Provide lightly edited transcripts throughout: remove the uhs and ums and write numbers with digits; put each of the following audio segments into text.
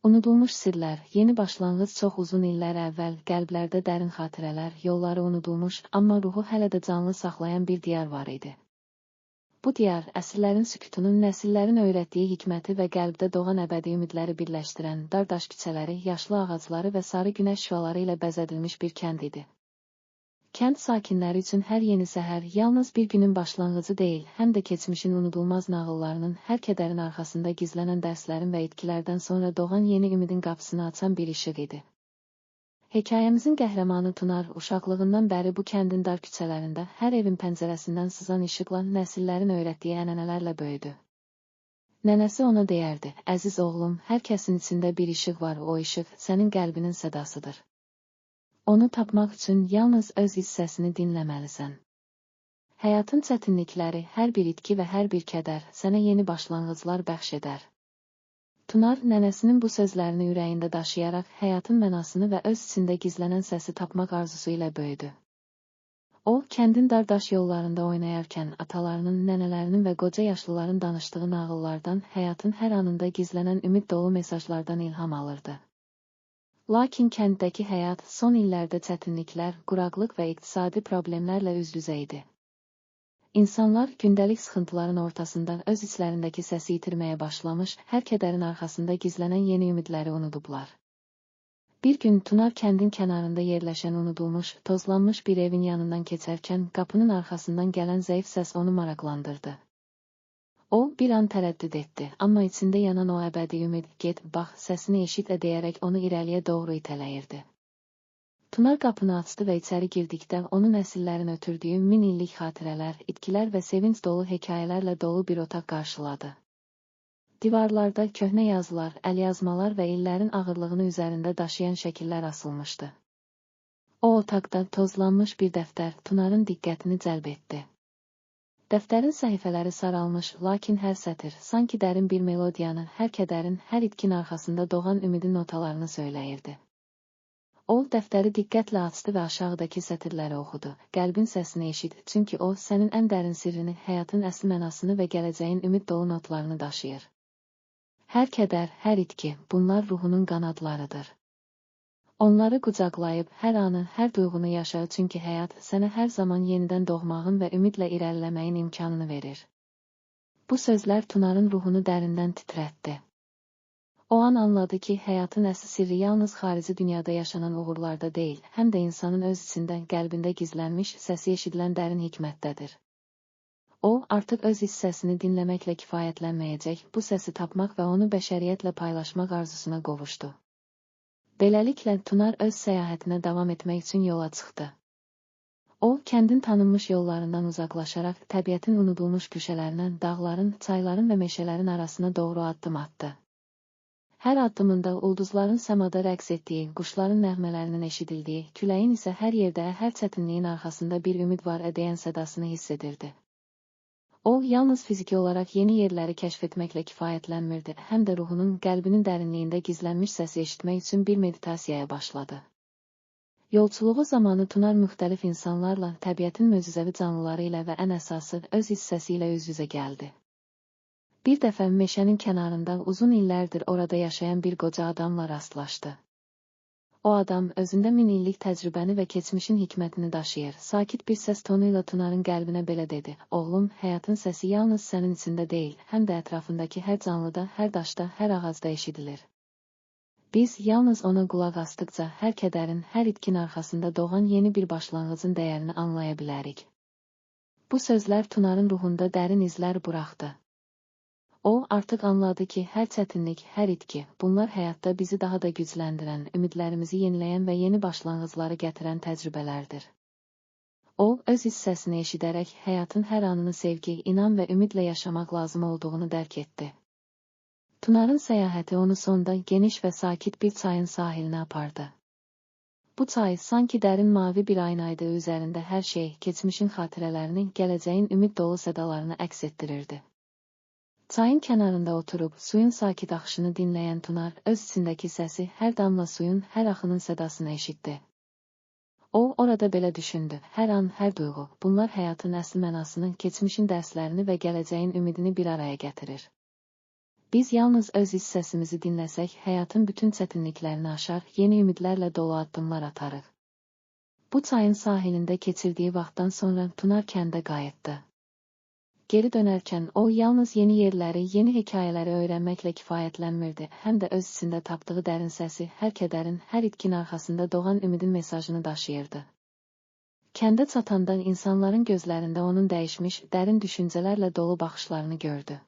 Unudulmuş sirlər, yeni başlanğıc çox uzun illər əvvəl, qəlblərdə dərin xatirələr, yolları unudulmuş, amma ruhu hələ də canlı saxlayan bir diyar var idi. Bu diyar, əsrlərin sükutunun, nəsillərin öyrətdiyi hikməti və qəlbdə doğan əbədi ümidləri birləşdirən, dar daş küçələri, yaşlı ağacları və sarı günəş şüaları ilə bəzədilmiş bir kənd idi. Kənd sakinləri üçün hər yeni səhər yalnız bir günün başlanğıcı deyil, həm də keçmişin unudulmaz nağıllarının, hər kədərin arxasında gizlənən dərslərin və itkilərdən sonra doğan yeni ümidin qapısını açan bir işıq idi. Hekayəmizin qəhrəmanı Tunar, uşaqlığından bəri bu kəndin dar küçələrində, hər evin pəncərəsindən sızan işıqla, nəsillərin öyrətdiyi ənənələrlə böyüdü. Nənəsi ona deyərdi, əziz oğlum, hər kəsin içində bir işıq var, o işıq sənin qəlbinin sədasıdır. Onu tapmaq üçün yalnız öz hissəsini dinləməlisən. Həyatın çətinlikləri, hər bir itki və hər bir kədər sənə yeni başlanğıclar bəxş edər. Tunar, nənəsinin bu sözlərini ürəyində daşıyaraq, həyatın mənasını və öz içində gizlənən səsi tapmaq arzusu ilə böyüdü. O, kəndin dar daş yollarında oynayarkən, atalarının, nənələrinin və qoca yaşlıların danışdığı nağıllardan, həyatın hər anında gizlənən ümid dolu mesajlardan ilham alırdı. Lakin kənddəki həyat son illərdə çətinliklər, quraqlıq və iqtisadi problemlərlə üz-üzə idi. İnsanlar gündəlik sıxıntıların ortasında öz içlərindəki səsi itirməyə başlamış, hər kədərin arxasında gizlənən yeni ümidləri unudublar. Bir gün Tunar kəndin kənarında yerləşən unudulmuş, tozlanmış bir evin yanından keçərkən, qapının arxasından gələn zəif səs onu maraqlandırdı. O, bir an tərəddüd etdi, amma içində yanan o əbədi ümid, get, bax, səsini eşit deyərək onu irəliyə doğru itələyirdi. Tunar qapını açdı və içəri girdikdə onu nəsillərin ötürdüyü min illik xatirələr, itkilər və sevinç dolu hekayələrlə dolu bir otaq qarşıladı. Divarlarda köhnə yazılar, əlyazmalar və illərin ağırlığını üzərində daşıyan şəkillər asılmışdı. O otaqda tozlanmış bir dəftər Tunarın diqqətini cəlb etdi. Dəftərin səhifələri saralmış, lakin hər sətir, sanki dərin bir melodiyanı, hər kədərin, hər itkin arxasında doğan ümidin notalarını söyləyirdi. O, dəftəri diqqətlə açdı və aşağıdakı sətirləri oxudu. Qəlbin səsini eşit, çünki o, sənin ən dərin sirrini, həyatın əsl mənasını və gələcəyin ümid dolu notlarını daşıyır. Hər kədər, hər itki, bunlar ruhunun qanadlarıdır. Onları qucaqlayıb, hər anı, hər duyğunu yaşa, çünki həyat sənə hər zaman yenidən doğmağın və ümidlə irəliləməyin imkanını verir. Bu sözlər Tunarın ruhunu dərindən titrətdi. O an anladı ki, həyatın əsl sirri yalnız xarici dünyada yaşanan uğurlarda deyil, həm də insanın öz içində, qəlbində gizlənmiş, səsi eşidilən dərin hikmətdədir. O, artıq öz hissəsini dinləməklə kifayətlənməyəcək, bu səsi tapmaq və onu bəşəriyyətlə paylaşmaq arzusuna qovuşdu. Beləliklə, Tunar öz səyahətinə davam etmək üçün yola çıxdı. O, kəndin tanınmış yollarından uzaqlaşaraq, təbiətin unudulmuş köşələrindən, dağların, çayların və meşələrin arasına doğru addım atdı. Hər addımında ulduzların səmada rəqs etdiyi, quşların nəğmələrinin eşidildiyi, küləyin isə hər yerdə, hər çətinliyin arxasında bir ümid var deyən sədasını hiss edirdi. O, yalnız fiziki olaraq yeni yerləri kəşf etməklə kifayətlənmirdi, həm də ruhunun, qəlbinin dərinliyində gizlənmiş səsi eşitmək üçün bir meditasiyaya başladı. Yolçuluğu zamanı Tunar müxtəlif insanlarla, təbiətin möcüzəvi canlıları ilə və ən əsası, öz hissəsi ilə üz-üzə gəldi. Bir dəfə meşənin kənarında uzun illərdir orada yaşayan bir qoca adamla rastlaşdı. O adam, özündə min illik təcrübəni və keçmişin hikmətini daşıyır. Sakit bir səs tonu ilə Tunarın qəlbinə belə dedi, oğlum, həyatın səsi yalnız sənin içində deyil, həm də ətrafındakı hər canlıda, hər daşda, hər ağacda eşidilir. Biz yalnız ona qulaq asdıqca, hər kədərin, hər itkin arxasında doğan yeni bir başlanğıcın dəyərini anlaya bilərik. Bu sözlər Tunarın ruhunda dərin izlər buraxdı. O, artıq anladı ki, hər çətinlik, hər itki, bunlar həyatda bizi daha da gücləndirən, ümidlərimizi yeniləyən və yeni başlanğıcları gətirən təcrübələrdir. O, öz hissəsini eşidərək, həyatın hər anını sevgi, inam və ümidlə yaşamaq lazım olduğunu dərk etdi. Tunarın səyahəti onu sonda geniş və sakit bir çayın sahilinə apardı. Bu çay, sanki dərin mavi bir aynaydı, üzərində hər şey, keçmişin xatirələrini, gələcəyin ümid dolu sədalarını əks etdirirdi. Çayın kənarında oturub, suyun sakit axışını dinləyən Tunar, öz içindəki səsi, hər damla suyun, hər axının sədasını eşitdi. O, orada belə düşündü, hər an, hər duyğu, bunlar həyatın əsl mənasını, keçmişin dərslərini və gələcəyin ümidini bir araya gətirir. Biz yalnız öz hissəsimizi dinləsək, həyatın bütün çətinliklərini aşar, yeni ümidlərlə dolu addımlar atarıq. Bu çayın sahilində keçirdiyi vaxtdan sonra Tunar kəndə qayıtdı. Geri dönərkən o, yalnız yeni yerləri, yeni hekayələri öyrənməklə kifayətlənmirdi, həm də öz içində tapdığı dərin səsi, hər kədərin, hər itkin arxasında doğan ümidin mesajını daşıyırdı. Kəndə çatandan insanların gözlərində onun dəyişmiş, dərin düşüncələrlə dolu baxışlarını gördü.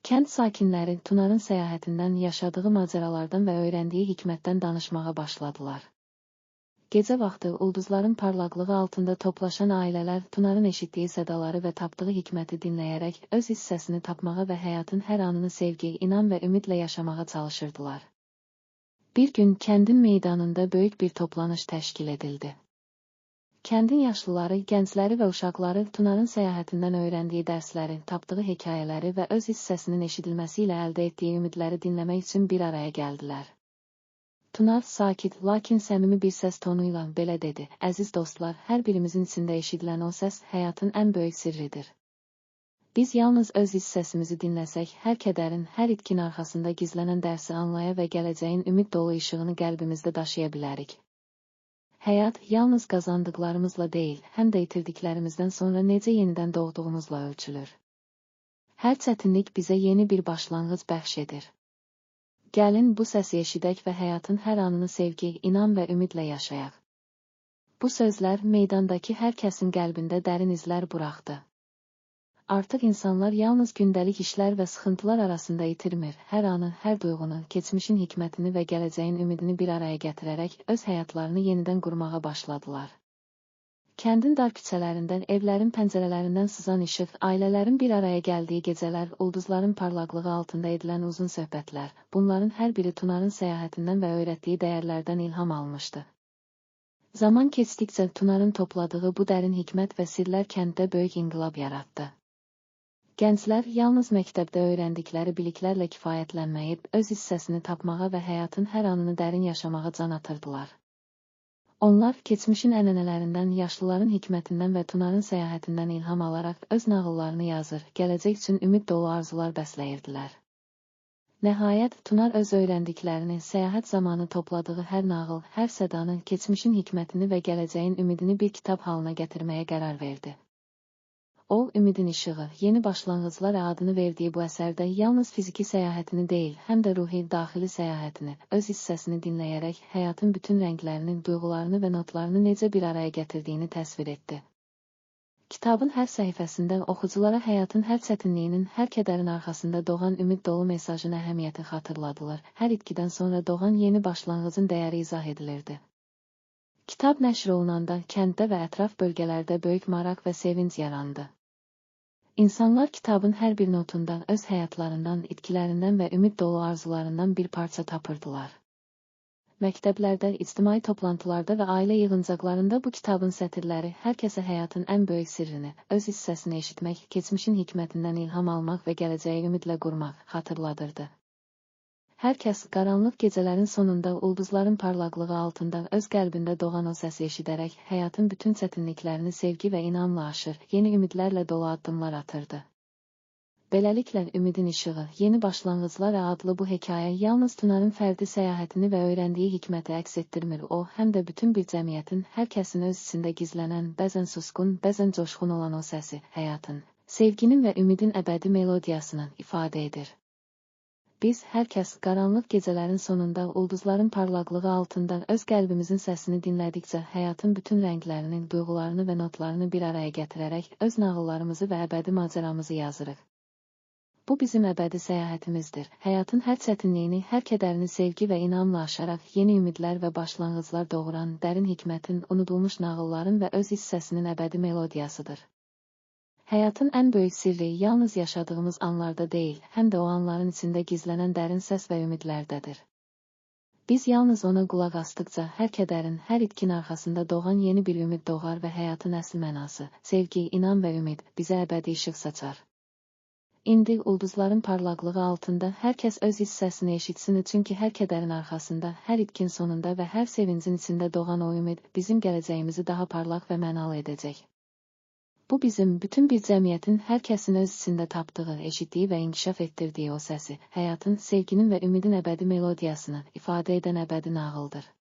Kənd sakinləri Tunarın səyahətindən, yaşadığı macəralardan və öyrəndiyi hikmətdən danışmağa başladılar. Gecə vaxtı ulduzların parlaqlığı altında toplaşan ailələr Tunarın eşitdiyi sədaları və tapdığı hikməti dinləyərək öz hissəsini tapmağa və həyatın hər anını sevgi, inam və ümidlə yaşamağa çalışırdılar. Bir gün kəndin meydanında böyük bir toplanış təşkil edildi. Kəndin yaşlıları, gəncləri və uşaqları Tunarın səyahətindən öyrəndiyi dərsləri, tapdığı hekayələri və öz hissəsinin eşidilməsi ilə əldə etdiyi ümidləri dinləmək üçün bir araya gəldilər. Tunar sakit, lakin səmimi bir səs tonu ilə belə dedi: "Əziz dostlar, hər birimizin içində eşidilən o səs həyatın ən böyük sirridir. Biz yalnız öz hissəsimizi dinləsək, hər kədərin, hər itkin arxasında gizlənən dərsi anlaya və gələcəyin ümid dolu işığını qəlbimizdə daşıya bilərik. Həyat yalnız qazandıqlarımızla deyil, həm də itirdiklərimizdən sonra necə yenidən doğduğumuzla ölçülür. Hər çətinlik bizə yeni bir başlanğıc bəxş edir. Gəlin bu səsi eşidək və həyatın hər anını sevgi, inam və ümidlə yaşayaq." Bu sözlər meydandakı hər kəsin qəlbində dərin izlər buraxdı. Artıq insanlar yalnız gündəlik işlər və sıxıntılar arasında itirmir, hər anı, hər duyğunu, keçmişin hikmətini və gələcəyin ümidini bir araya gətirərək öz həyatlarını yenidən qurmağa başladılar. Kəndin dar küçələrindən, evlərin pəncərələrindən sızan işıq, ailələrin bir araya gəldiyi gecələr, ulduzların parlaqlığı altında edilən uzun söhbətlər, bunların hər biri Tunarın səyahətindən və öyrətdiyi dəyərlərdən ilham almışdı. Zaman keçdikcə Tunarın topladığı bu dərin hikmət və sirlər kənddə böyük inqilab yaratdı. Gənclər yalnız məktəbdə öyrəndikləri biliklərlə kifayətlənməyib, öz hissəsini tapmağa və həyatın hər anını dərin yaşamağa can atırdılar. Onlar keçmişin ənənələrindən, yaşlıların hikmətindən və Tunarın səyahətindən ilham alaraq öz nağıllarını yazır, gələcək üçün ümid dolu arzular bəsləyirdilər. Nəhayət, Tunar öz öyrəndiklərini, səyahət zamanı topladığı hər nağıl, hər sədanı, keçmişin hikmətini və gələcəyin ümidini bir kitab halına gətirməyə qərar verdi. O, ümidin işığı, yeni başlanğıclar adını verdiyi bu əsərdə yalnız fiziki səyahətini deyil, həm də ruhi, daxili səyahətini, öz hissəsini dinləyərək həyatın bütün rənglərini, duyğularını və notlarını necə bir araya gətirdiyini təsvir etdi. Kitabın hər səhifəsində oxuculara həyatın hər çətinliyinin, hər kədərin arxasında doğan ümid dolu mesajın əhəmiyyəti xatırladılır, hər itkidən sonra doğan yeni başlanğıcın dəyəri izah edilirdi. Kitab nəşr olunanda kənddə və ətraf bölgələrdə böyük maraq və sevinc yarandı. İnsanlar kitabın hər bir notundan, öz həyatlarından, itkilərindən və ümid dolu arzularından bir parça tapırdılar. Məktəblərdə, ictimai toplantılarda və ailə yığıncaqlarında bu kitabın sətirləri hər kəsə həyatın ən böyük sirrini, öz hissəsini eşitmək, keçmişin hikmətindən ilham almaq və gələcəyi ümidlə qurmaq xatırladırdı. Hər kəs qaranlıq gecələrin sonunda ulduzların parlaqlığı altında öz qəlbində doğan o səsi eşidərək həyatın bütün çətinliklərini sevgi və inamla aşır, yeni ümidlərlə dolu addımlar atırdı. Beləliklə, ümidin işığı, yeni başlanğıclar adlı bu hekayə yalnız Tunarın fərdi səyahətini və öyrəndiyi hikməti əks etdirmir, o, həm də bütün bir cəmiyyətin, hər kəsin öz içində gizlənən, bəzən susqun, bəzən coşqun olan o səsi, həyatın, sevginin və ümidin əbədi melodiyasını ifadə edir. Biz, hər kəs, qaranlıq gecələrin sonunda ulduzların parlaqlığı altında öz qəlbimizin səsini dinlədikcə həyatın bütün rənglərini, duyğularını və notlarını bir araya gətirərək öz nağıllarımızı və əbədi macəramızı yazırıq. Bu bizim əbədi səyahətimizdir. Həyatın hər çətinliyini, hər kədərini sevgi və inamla aşaraq yeni ümidlər və başlanğıclar doğuran dərin hikmətin, unudulmuş nağılların və öz hissəsinin əbədi melodiyasıdır. Həyatın ən böyük sirri yalnız yaşadığımız anlarda deyil, həm də o anların içində gizlənən dərin səs və ümidlərdədir. Biz yalnız ona qulaq asdıqca hər kədərin, hər itkin arxasında doğan yeni bir ümid doğar və həyatın əsl mənası, sevgi, inam və ümid bizə əbədi işıq saçar. İndi ulduzların parlaqlığı altında hər kəs öz hissəsini eşitsin, çünki hər kədərin arxasında, hər itkin sonunda və hər sevincin içində doğan o ümid bizim gələcəyimizi daha parlaq və mənalı edəcək. Bu bizim bütün bir cəmiyyətin hər kəsin öz içində tapdığı, eşitdiyi və inkişaf etdirdiyi o səsi, həyatın, sevginin və ümidin əbədi melodiyasını ifadə edən əbədi nağıldır.